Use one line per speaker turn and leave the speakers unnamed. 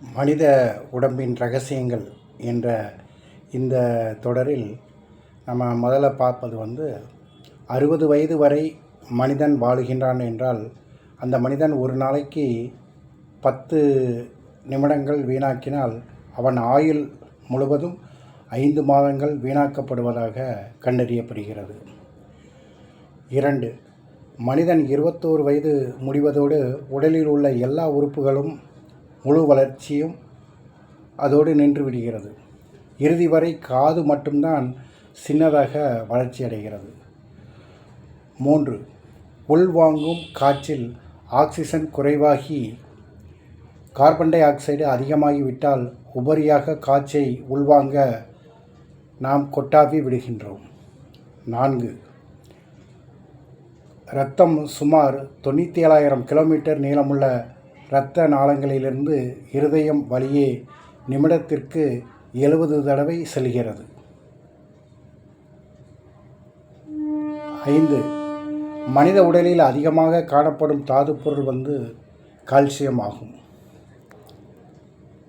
மனித உடம்பின் ரகசியங்கள் என்ற இந்த தொடரில் நம்ம முதல்ல பார்ப்பது 60 வயது வரை மனிதன் வாழுகின்றான் என்றால் அந்த மனிதன் ஒரு நாளைக்கு 10 நிமிடங்கள் வீணாக்கினால் அவன் ஆயுள் முழுவதும் 5 மாதங்கள் வீணாக்கப்படுவதாக கண்டறியப்படுகிறது. 2. மனிதன் 21 வயது முடிவதோடு உடலில் உள்ள எல்லா உறுப்புகளும் முழு வளர்ச்சியும் அதோடு நின்று விடுகிறது. இறுதி வரை காது மட்டும்தான் சின்னதாக வளர்ச்சி அடைகிறது. 3. உள்வாங்கும் காற்றில் ஆக்சிஜன் குறைவாகி கார்பன் டை ஆக்சைடு அதிகமாகிவிட்டால் உபரியாக காற்றை உள்வாங்க நாம் கொட்டாவி விடுகின்றோம். 4. இரத்தம் சுமார் 97,000 கிலோமீட்டர் நீளமுள்ள இரத்த நாளங்களிலிருந்து இருதயம் வழியே நிமிடத்திற்கு 70 தடவை செல்கிறது. 5. மனித உடலில் அதிகமாக காணப்படும் தாதுப்பொருள் கால்சியம் ஆகும்.